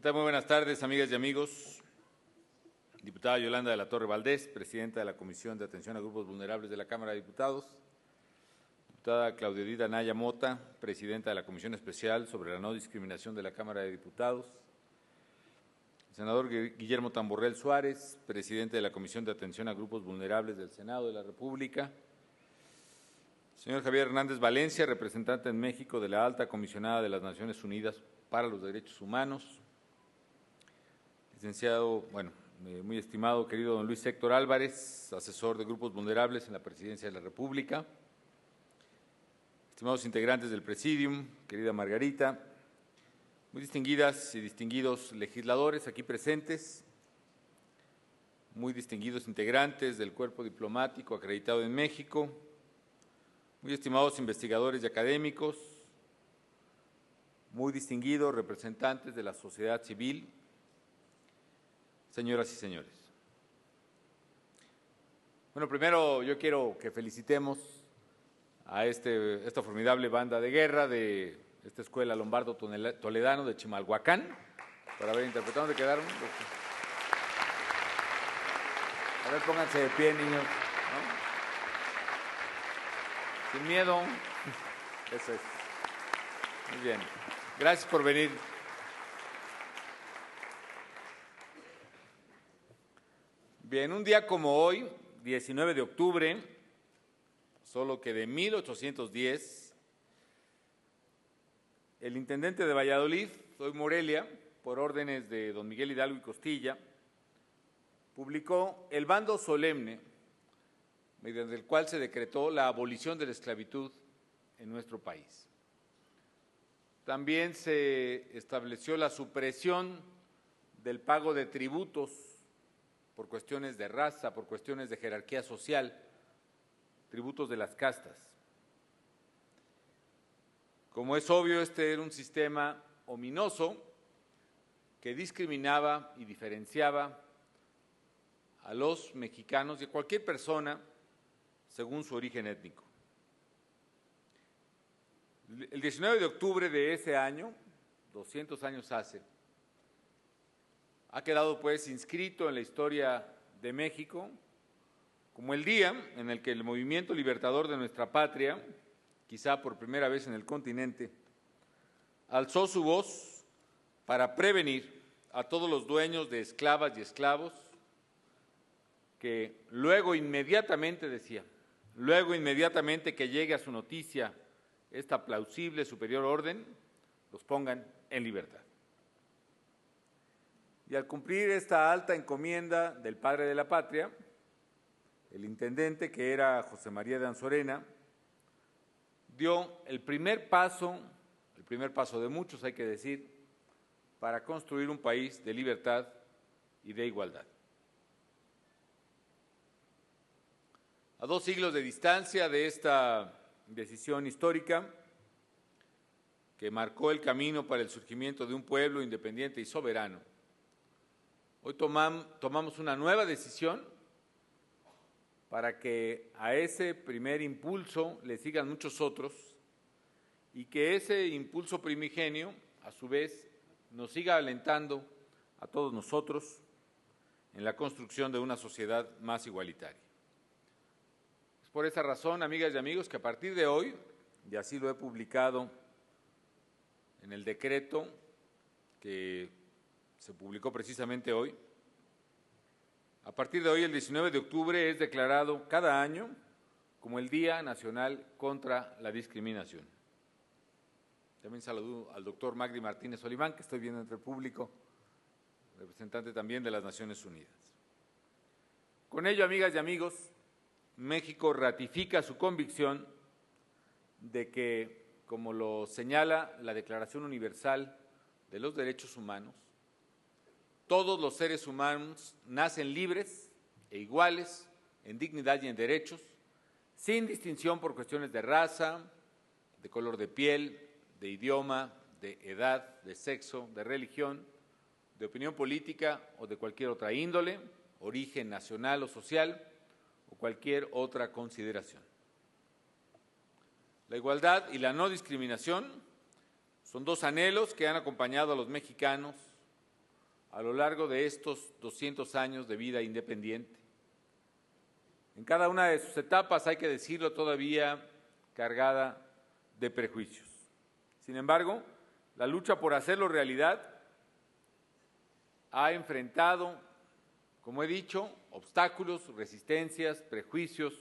¿Qué tal? Muy buenas tardes, amigas y amigos. Diputada Yolanda de la Torre Valdés, presidenta de la Comisión de Atención a Grupos Vulnerables de la Cámara de Diputados. Diputada Claudia Edith Anaya Mota, presidenta de la Comisión Especial sobre la No Discriminación de la Cámara de Diputados. El senador Guillermo Tamborrell Suárez, presidente de la Comisión de Atención a Grupos Vulnerables del Senado de la República. Señor Javier Hernández Valencia, representante en México de la Alta Comisionada de las Naciones Unidas para los Derechos Humanos. Licenciado, muy estimado, querido don Luis Héctor Álvarez, asesor de grupos vulnerables en la Presidencia de la República. Estimados integrantes del Presidium, querida Margarita, muy distinguidas y distinguidos legisladores aquí presentes, muy distinguidos integrantes del cuerpo diplomático acreditado en México, muy estimados investigadores y académicos, muy distinguidos representantes de la sociedad civil, señoras y señores. Bueno, primero yo quiero que felicitemos a esta formidable banda de guerra de esta escuela Lombardo Toledano de Chimalhuacán por haber interpretado. ¿Dónde quedaron? A ver, pónganse de pie, niños, ¿no? Sin miedo. Eso es. Muy bien. Gracias por venir. Bien, un día como hoy, 19 de octubre, solo que de 1810, el intendente de Valladolid, hoy Morelia, por órdenes de don Miguel Hidalgo y Costilla, publicó el bando solemne mediante el cual se decretó la abolición de la esclavitud en nuestro país. También se estableció la supresión del pago de tributos por cuestiones de raza, por cuestiones de jerarquía social, tributos de las castas. Como es obvio, este era un sistema ominoso que discriminaba y diferenciaba a los mexicanos y a cualquier persona según su origen étnico. El 19 de octubre de ese año, 200 años hace, ha quedado pues inscrito en la historia de México como el día en el que el movimiento libertador de nuestra patria, quizá por primera vez en el continente, alzó su voz para prevenir a todos los dueños de esclavas y esclavos que luego inmediatamente que llegue a su noticia esta plausible superior orden, los pongan en libertad. Y al cumplir esta alta encomienda del padre de la patria, el intendente, que era José María de Anzorena, dio el primer paso de muchos, hay que decir, para construir un país de libertad y de igualdad. A 2 siglos de distancia de esta decisión histórica que marcó el camino para el surgimiento de un pueblo independiente y soberano, hoy tomamos una nueva decisión para que a ese primer impulso le sigan muchos otros y que ese impulso primigenio, a su vez, nos siga alentando a todos nosotros en la construcción de una sociedad más igualitaria. Es por esa razón, amigas y amigos, que a partir de hoy, y así lo he publicado en el decreto que se publicó precisamente hoy, a partir de hoy, el 19 de octubre, es declarado cada año como el Día Nacional contra la Discriminación. También saludo al doctor Magdi Martínez Oliván, que estoy viendo entre el público, representante también de las Naciones Unidas. Con ello, amigas y amigos, México ratifica su convicción de que, como lo señala la Declaración Universal de los Derechos Humanos, todos los seres humanos nacen libres e iguales en dignidad y en derechos, sin distinción por cuestiones de raza, de color de piel, de idioma, de edad, de sexo, de religión, de opinión política o de cualquier otra índole, origen nacional o social o cualquier otra consideración. La igualdad y la no discriminación son 2 anhelos que han acompañado a los mexicanos a lo largo de estos 200 años de vida independiente. En cada una de sus etapas, hay que decirlo, todavía cargada de prejuicios. Sin embargo, la lucha por hacerlo realidad ha enfrentado, como he dicho, obstáculos, resistencias, prejuicios,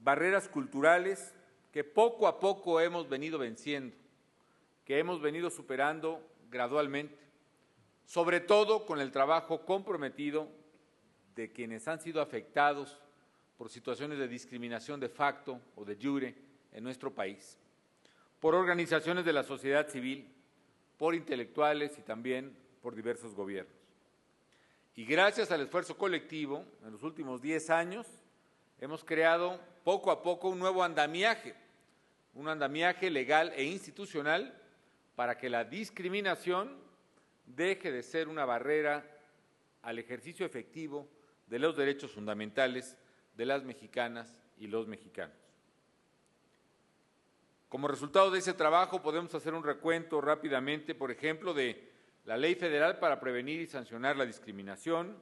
barreras culturales que poco a poco hemos venido venciendo, que hemos venido superando gradualmente, sobre todo con el trabajo comprometido de quienes han sido afectados por situaciones de discriminación de facto o de jure en nuestro país, por organizaciones de la sociedad civil, por intelectuales y también por diversos gobiernos. Y gracias al esfuerzo colectivo, en los últimos 10 años, hemos creado poco a poco un nuevo andamiaje legal e institucional para que la discriminación deje de ser una barrera al ejercicio efectivo de los derechos fundamentales de las mexicanas y los mexicanos. Como resultado de ese trabajo podemos hacer un recuento rápidamente, por ejemplo, de la Ley Federal para prevenir y sancionar la discriminación,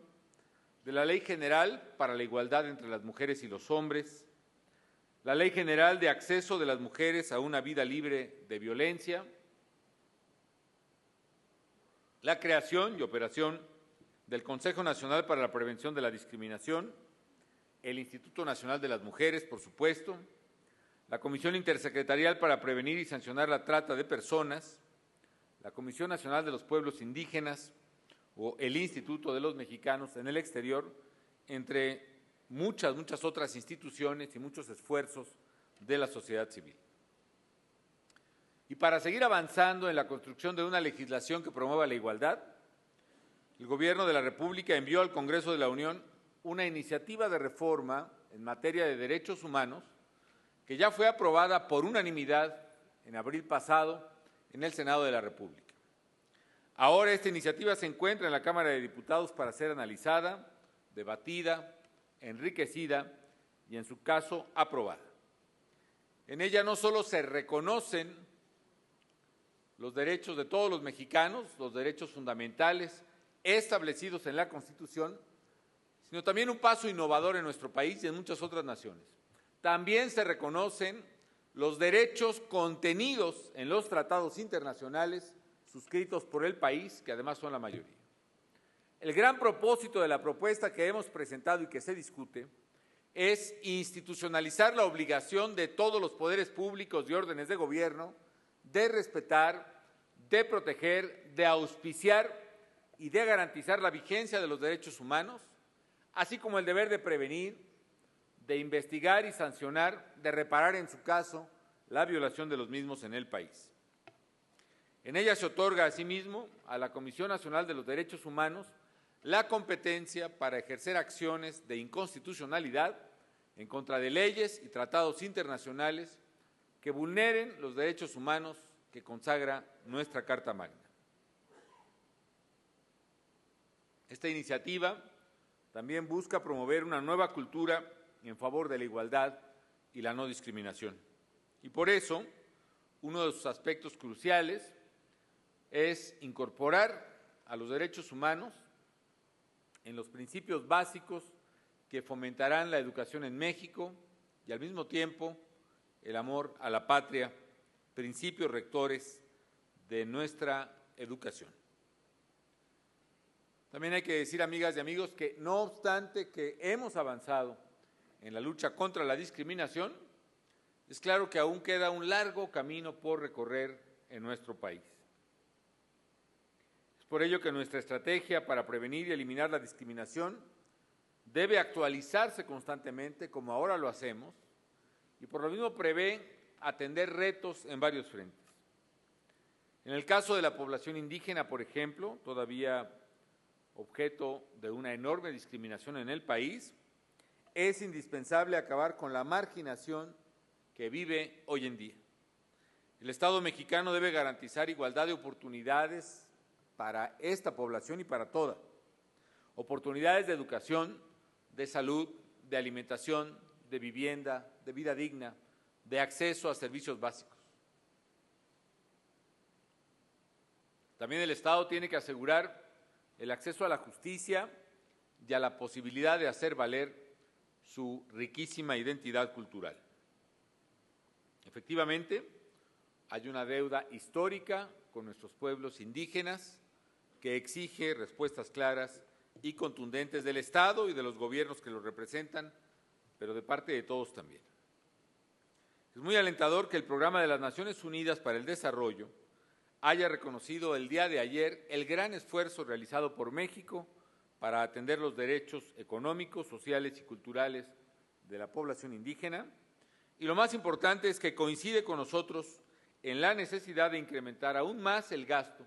de la Ley General para la igualdad entre las mujeres y los hombres, la Ley General de acceso de las mujeres a una vida libre de violencia, la creación y operación del Consejo Nacional para la Prevención de la Discriminación, el Instituto Nacional de las Mujeres, por supuesto, la Comisión Intersecretarial para Prevenir y Sancionar la Trata de Personas, la Comisión Nacional de los Pueblos Indígenas o el Instituto de los Mexicanos en el Exterior, entre muchas otras instituciones y muchos esfuerzos de la sociedad civil. Y para seguir avanzando en la construcción de una legislación que promueva la igualdad, el Gobierno de la República envió al Congreso de la Unión una iniciativa de reforma en materia de derechos humanos que ya fue aprobada por unanimidad en abril pasado en el Senado de la República. Ahora esta iniciativa se encuentra en la Cámara de Diputados para ser analizada, debatida, enriquecida y, en su caso, aprobada. En ella no solo se reconocen los derechos de todos los mexicanos, los derechos fundamentales establecidos en la Constitución, sino también un paso innovador en nuestro país y en muchas otras naciones. También se reconocen los derechos contenidos en los tratados internacionales suscritos por el país, que además son la mayoría. El gran propósito de la propuesta que hemos presentado y que se discute es institucionalizar la obligación de todos los poderes públicos y órdenes de gobierno de respetar, de proteger, de auspiciar y de garantizar la vigencia de los derechos humanos, así como el deber de prevenir, de investigar y sancionar, de reparar en su caso la violación de los mismos en el país. En ella se otorga asimismo a la Comisión Nacional de los Derechos Humanos la competencia para ejercer acciones de inconstitucionalidad en contra de leyes y tratados internacionales que vulneren los derechos humanos que consagra nuestra Carta Magna. Esta iniciativa también busca promover una nueva cultura en favor de la igualdad y la no discriminación. Y por eso, uno de sus aspectos cruciales es incorporar a los derechos humanos en los principios básicos que fomentarán la educación en México y al mismo tiempo el amor a la patria, principios rectores de nuestra educación. También hay que decir, amigas y amigos, que no obstante que hemos avanzado en la lucha contra la discriminación, es claro que aún queda un largo camino por recorrer en nuestro país. Es por ello que nuestra estrategia para prevenir y eliminar la discriminación debe actualizarse constantemente, como ahora lo hacemos, y por lo mismo prevé atender retos en varios frentes. En el caso de la población indígena, por ejemplo, todavía objeto de una enorme discriminación en el país, es indispensable acabar con la marginación que vive hoy en día. El Estado mexicano debe garantizar igualdad de oportunidades para esta población y para toda. Oportunidades de educación, de salud, de alimentación, de vivienda, de vida digna, de acceso a servicios básicos. También el Estado tiene que asegurar el acceso a la justicia y a la posibilidad de hacer valer su riquísima identidad cultural. Efectivamente, hay una deuda histórica con nuestros pueblos indígenas que exige respuestas claras y contundentes del Estado y de los gobiernos que los representan, pero de parte de todos también. Es muy alentador que el Programa de las Naciones Unidas para el Desarrollo haya reconocido el día de ayer el gran esfuerzo realizado por México para atender los derechos económicos, sociales y culturales de la población indígena. Y lo más importante es que coincide con nosotros en la necesidad de incrementar aún más el gasto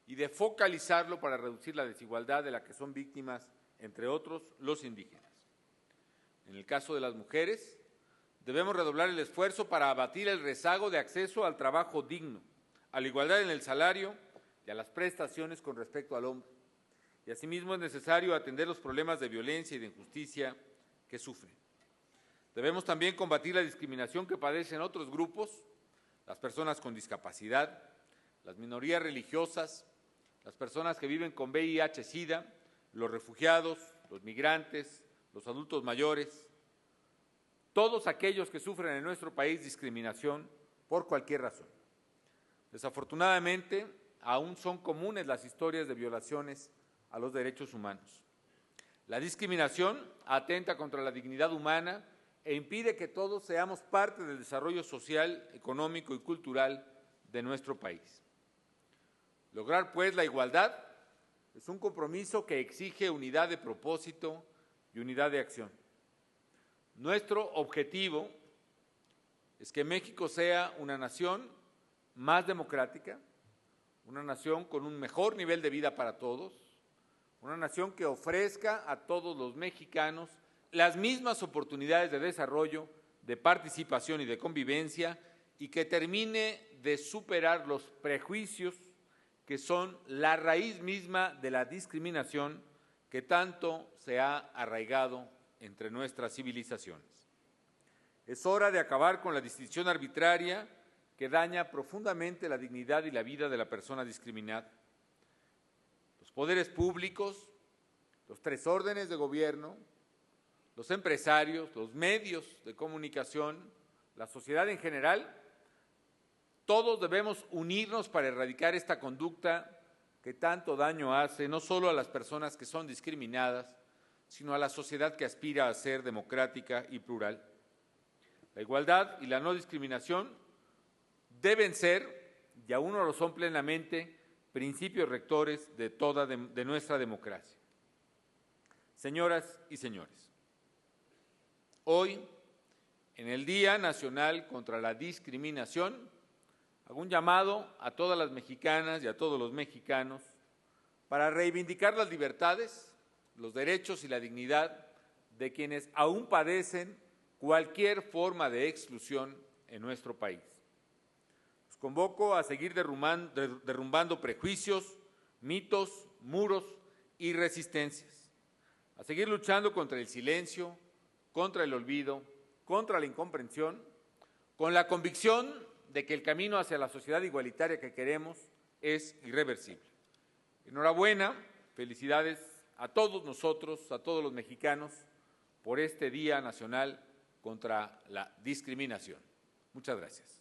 y de focalizarlo para reducir la desigualdad de la que son víctimas, entre otros, los indígenas. En el caso de las mujeres, debemos redoblar el esfuerzo para abatir el rezago de acceso al trabajo digno, a la igualdad en el salario y a las prestaciones con respecto al hombre. Y asimismo es necesario atender los problemas de violencia y de injusticia que sufren. Debemos también combatir la discriminación que padecen otros grupos, las personas con discapacidad, las minorías religiosas, las personas que viven con VIH-Sida, los refugiados, los migrantes, los adultos mayores, todos aquellos que sufren en nuestro país discriminación por cualquier razón. Desafortunadamente, aún son comunes las historias de violaciones a los derechos humanos. La discriminación atenta contra la dignidad humana e impide que todos seamos parte del desarrollo social, económico y cultural de nuestro país. Lograr, pues, la igualdad es un compromiso que exige unidad de propósito y unidad de acción. Nuestro objetivo es que México sea una nación más democrática, una nación con un mejor nivel de vida para todos, una nación que ofrezca a todos los mexicanos las mismas oportunidades de desarrollo, de participación y de convivencia, y que termine de superar los prejuicios que son la raíz misma de la discriminación que tanto se ha arraigado entre nuestras civilizaciones. Es hora de acabar con la distinción arbitraria que daña profundamente la dignidad y la vida de la persona discriminada. Los poderes públicos, los tres órdenes de gobierno, los empresarios, los medios de comunicación, la sociedad en general, todos debemos unirnos para erradicar esta conducta que tanto daño hace no solo a las personas que son discriminadas, sino a la sociedad que aspira a ser democrática y plural. La igualdad y la no discriminación deben ser, y aún no lo son plenamente, principios rectores de nuestra democracia. Señoras y señores, hoy, en el Día Nacional contra la Discriminación, hago un llamado a todas las mexicanas y a todos los mexicanos para reivindicar las libertades, los derechos y la dignidad de quienes aún padecen cualquier forma de exclusión en nuestro país. Los convoco a seguir derrumbando prejuicios, mitos, muros y resistencias, a seguir luchando contra el silencio, contra el olvido, contra la incomprensión, con la convicción de que el camino hacia la sociedad igualitaria que queremos es irreversible. Enhorabuena, felicidades a todos nosotros, a todos los mexicanos, por este Día Nacional contra la Discriminación. Muchas gracias.